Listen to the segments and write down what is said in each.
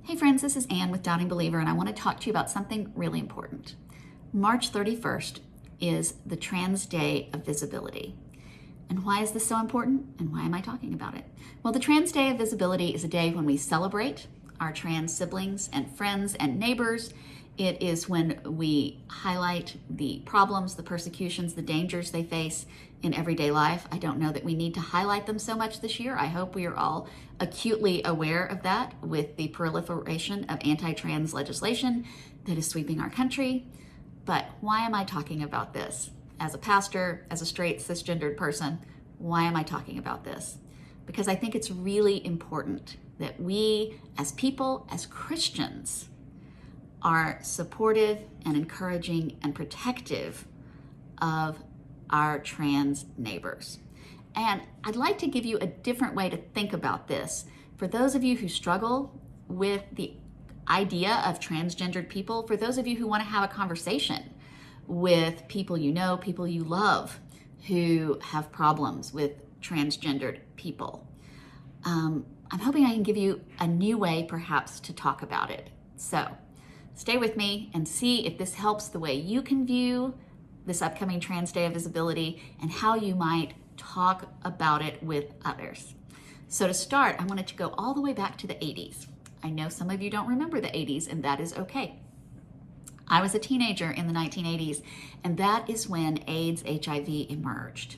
Hey friends, this is Ann with Doubting Believer, and I want to talk to you about something really important. March 31st is the Trans Day of Visibility. And why is this so important, and why am I talking about it? Well, the Trans Day of Visibility is a day when we celebrate our trans siblings and friends and neighbors. It is when we highlight the problems, the persecutions, the dangers they face in everyday life. I don't know that we need to highlight them so much this year. I hope we are all acutely aware of that with the proliferation of anti-trans legislation that is sweeping our country. But why am I talking about this? As a pastor, as a straight cisgendered person, why am I talking about this? Because I think it's really important that we as people, as Christians, are supportive and encouraging and protective of our trans neighbors. And I'd like to give you a different way to think about this. For those of you who struggle with the idea of transgendered people, for those of you who want to have a conversation with people you know, people you love, who have problems with transgendered people, I'm hoping I can give you a new way perhaps to talk about it. So stay with me and see if this helps the way you can view this upcoming Trans Day of Visibility and how you might talk about it with others. So to start, I wanted to go all the way back to the 80s. I know some of you don't remember the 80s, and that is okay. I was a teenager in the 1980s, and that is when AIDS, HIV emerged.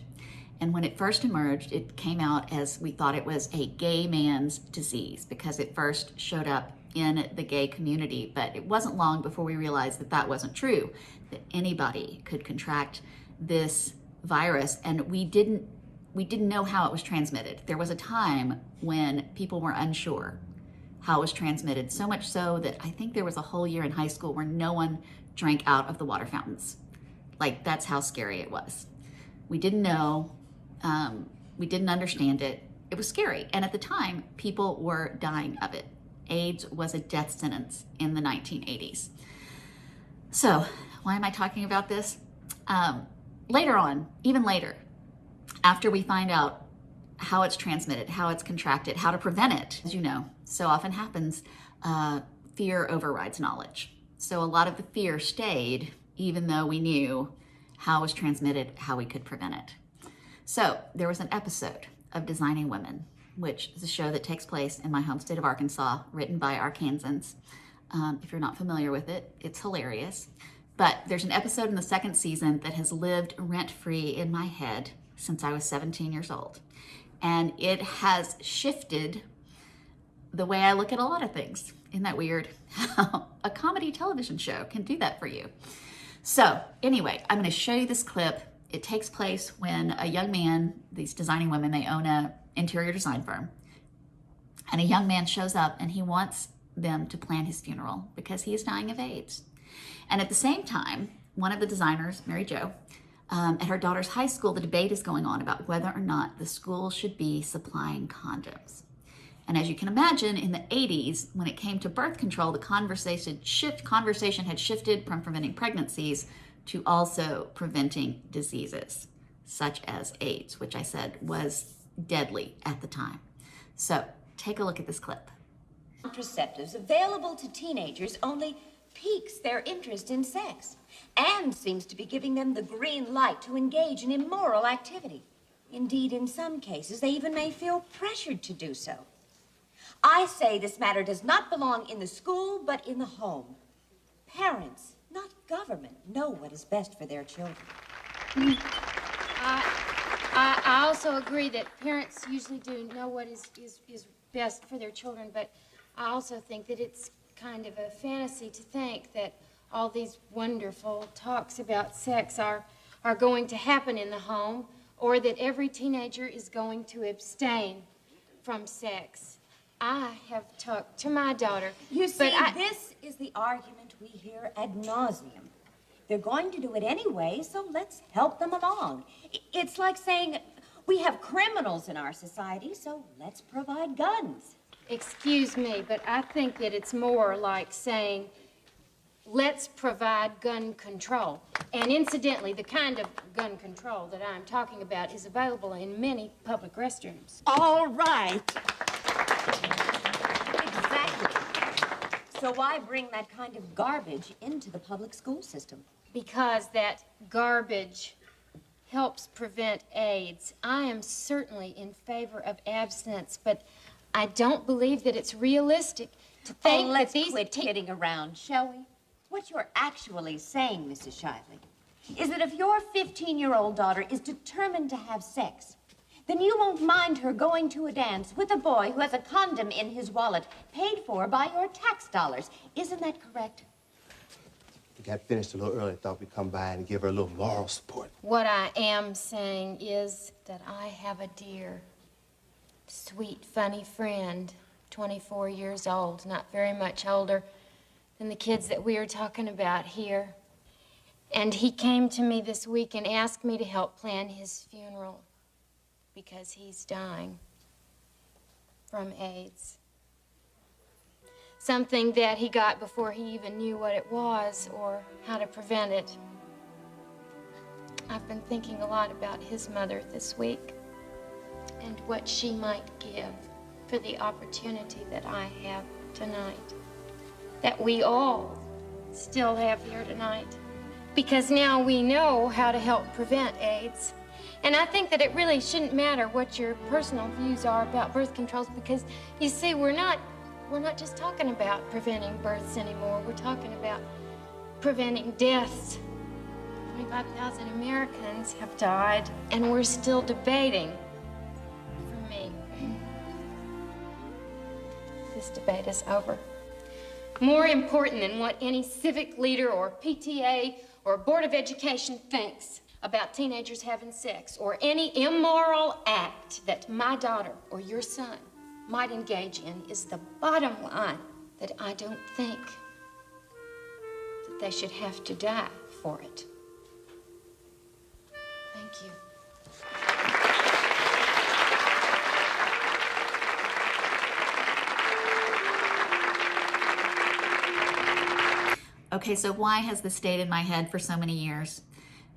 And when it first emerged, it came out as we thought it was a gay man's disease because it first showed up in the gay community. But it wasn't long before we realized that that wasn't true, that anybody could contract this virus, and we didn't know how it was transmitted. There was a time when people were unsure how it was transmitted, so much so that I think there was a whole year in high school where no one drank out of the water fountains. Like, that's how scary it was. We didn't know, we didn't understand it. It was scary, and at the time, people were dying of it. AIDS was a death sentence in the 1980s. So, why am I talking about this? Later on, even later, after we find out how it's transmitted, how it's contracted, how to prevent it, as you know, so often happens, fear overrides knowledge. So a lot of the fear stayed, even though we knew how it was transmitted, how we could prevent it. So there was an episode of Designing Women, which is a show that takes place in my home state of Arkansas, written by Arkansans. If you're not familiar with it, it's hilarious. But there's an episode in the second season that has lived rent-free in my head since I was 17 years old. And it has shifted the way I look at a lot of things. Isn't that weird? How a comedy television show can do that for you. So anyway, I'm going to show you this clip. It takes place when a young man, these Designing Women, they own an interior design firm. And a young man shows up and he wants them to plan his funeral because he is dying of AIDS. And at the same time, one of the designers, Mary Jo, at her daughter's high school, the debate is going on about whether or not the school should be supplying condoms. And as you can imagine, in the 80s, when it came to birth control, the conversation had shifted from preventing pregnancies to also preventing diseases, such as AIDS, which I said was deadly at the time. So take a look at this clip. Contraceptives available to teenagers only piques their interest in sex and seems to be giving them the green light to engage in immoral activity. Indeed, in some cases, they even may feel pressured to do so. I say this matter does not belong in the school, but in the home. Parents, not government, know what is best for their children. I also agree that parents usually do know what is best for their children, but I also think that it's kind of a fantasy to think that all these wonderful talks about sex are going to happen in the home, or that every teenager is going to abstain from sex. I have talked to my daughter. You see, this is the argument we hear ad nauseum. They're going to do it anyway, so let's help them along. It's like saying, we have criminals in our society, so let's provide guns. Excuse me, but I think that it's more like saying, let's provide gun control. And incidentally, the kind of gun control that I'm talking about is available in many public restrooms. All right. Exactly. So why bring that kind of garbage into the public school system? Because that garbage helps prevent AIDS. I am certainly in favor of abstinence, but I don't believe that it's realistic to think Let's that these quit kidding around, shall we? What you're actually saying, Mrs. Shively, is that if your 15-year-old daughter is determined to have sex, then you won't mind her going to a dance with a boy who has a condom in his wallet, paid for by your tax dollars. Isn't that correct? We got finished a little early. Thought we'd come by and give her a little moral support. What I am saying is that I have a dear, sweet, funny friend, 24 years old, not very much older than the kids that we are talking about here. And he came to me this week and asked me to help plan his funeral because he's dying from AIDS. Something that he got before he even knew what it was or how to prevent it. I've been thinking a lot about his mother this week and what she might give for the opportunity that I have tonight, that we all still have here tonight. Because now we know how to help prevent AIDS. And I think that it really shouldn't matter what your personal views are about birth controls, because you see, we're not just talking about preventing births anymore. We're talking about preventing deaths. 25,000 Americans have died, and we're still debating. For me, this debate is over. More important than what any civic leader or PTA or Board of Education thinks about teenagers having sex, or any immoral act that my daughter or your son might engage in, is the bottom line that I don't think that they should have to die for it. Thank you. Okay, so why has this stayed in my head for so many years?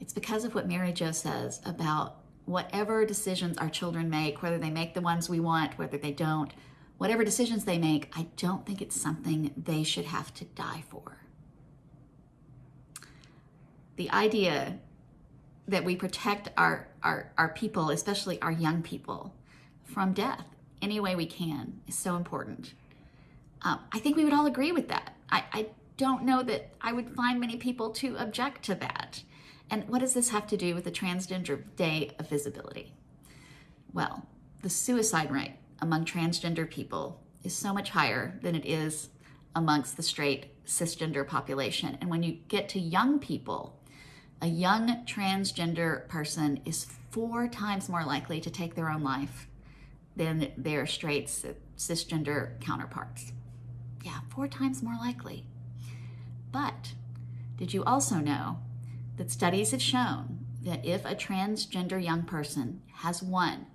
It's because of what Mary Jo says about whatever decisions our children make, whether they make the ones we want, whether they don't, whatever decisions they make, I don't think it's something they should have to die for. The idea that we protect our people, especially our young people, from death any way we can is so important. I think we would all agree with that. I don't know that I would find many people to object to that. And what does this have to do with the Transgender Day of Visibility? Well, the suicide rate among transgender people is so much higher than it is amongst the straight cisgender population. And when you get to young people, a young transgender person is 4 times more likely to take their own life than their straight cisgender counterparts. Yeah, 4 times more likely. But did you also know that studies have shown that if a transgender young person has one,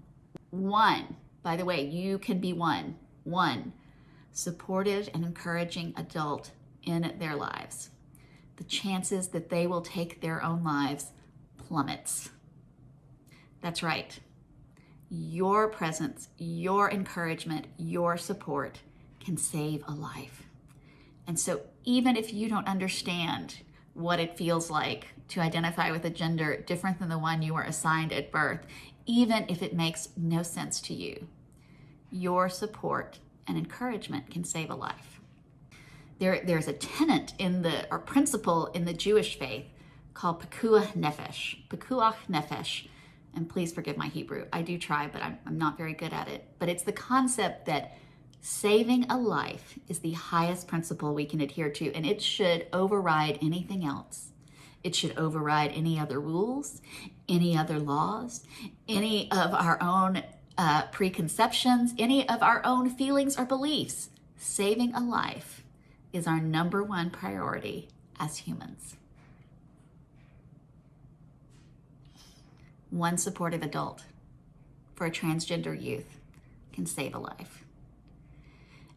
by the way, you can be one supportive and encouraging adult in their lives, the chances that they will take their own lives plummets. That's right. Your presence, your encouragement, your support can save a life. And so even if you don't understand what it feels like to identify with a gender different than the one you were assigned at birth, even if it makes no sense to you, your support and encouragement can save a life. There's a tenet or principle in the Jewish faith called pikuach nefesh. And please forgive my Hebrew. I do try, but I'm not very good at it. But it's the concept that saving a life is the highest principle we can adhere to, and it should override anything else. It should override any other rules, any other laws, any of our own preconceptions, any of our own feelings or beliefs. Saving a life is our number one priority as humans. One supportive adult for a transgender youth can save a life.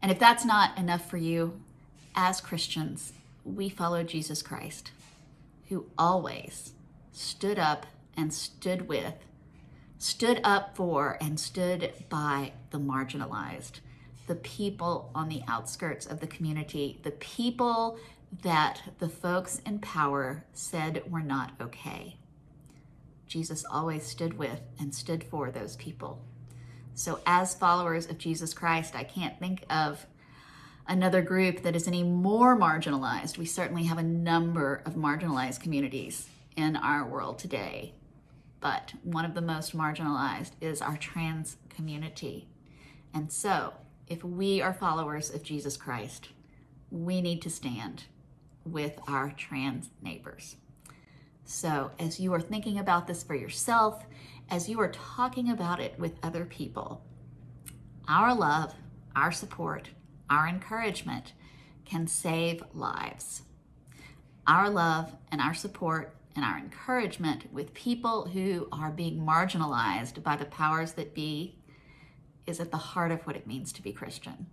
And if that's not enough for you, as Christians, we follow Jesus Christ, who always stood up and stood up for and stood by the marginalized, the people on the outskirts of the community, the people that the folks in power said were not okay. Jesus always stood with and stood for those people. So as followers of Jesus Christ, I can't think of another group that is any more marginalized. We certainly have a number of marginalized communities in our world today, but one of the most marginalized is our trans community. And so, if we are followers of Jesus Christ, we need to stand with our trans neighbors. So, as you are thinking about this for yourself, as you are talking about it with other people, our love, our support, our encouragement can save lives. Our love and our support and our encouragement with people who are being marginalized by the powers that be is at the heart of what it means to be Christian.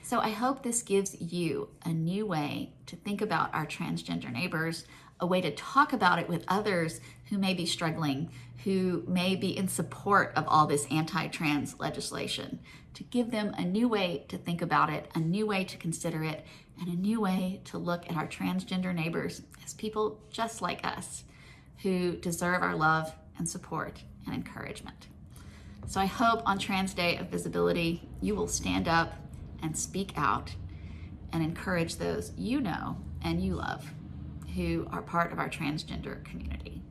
So I hope this gives you a new way to think about our transgender neighbors, a way to talk about it with others who may be struggling, who may be in support of all this anti-trans legislation, to give them a new way to think about it, a new way to consider it, and a new way to look at our transgender neighbors as people just like us who deserve our love and support and encouragement. So I hope on Trans Day of Visibility, you will stand up and speak out and encourage those you know and you love who are part of our transgender community.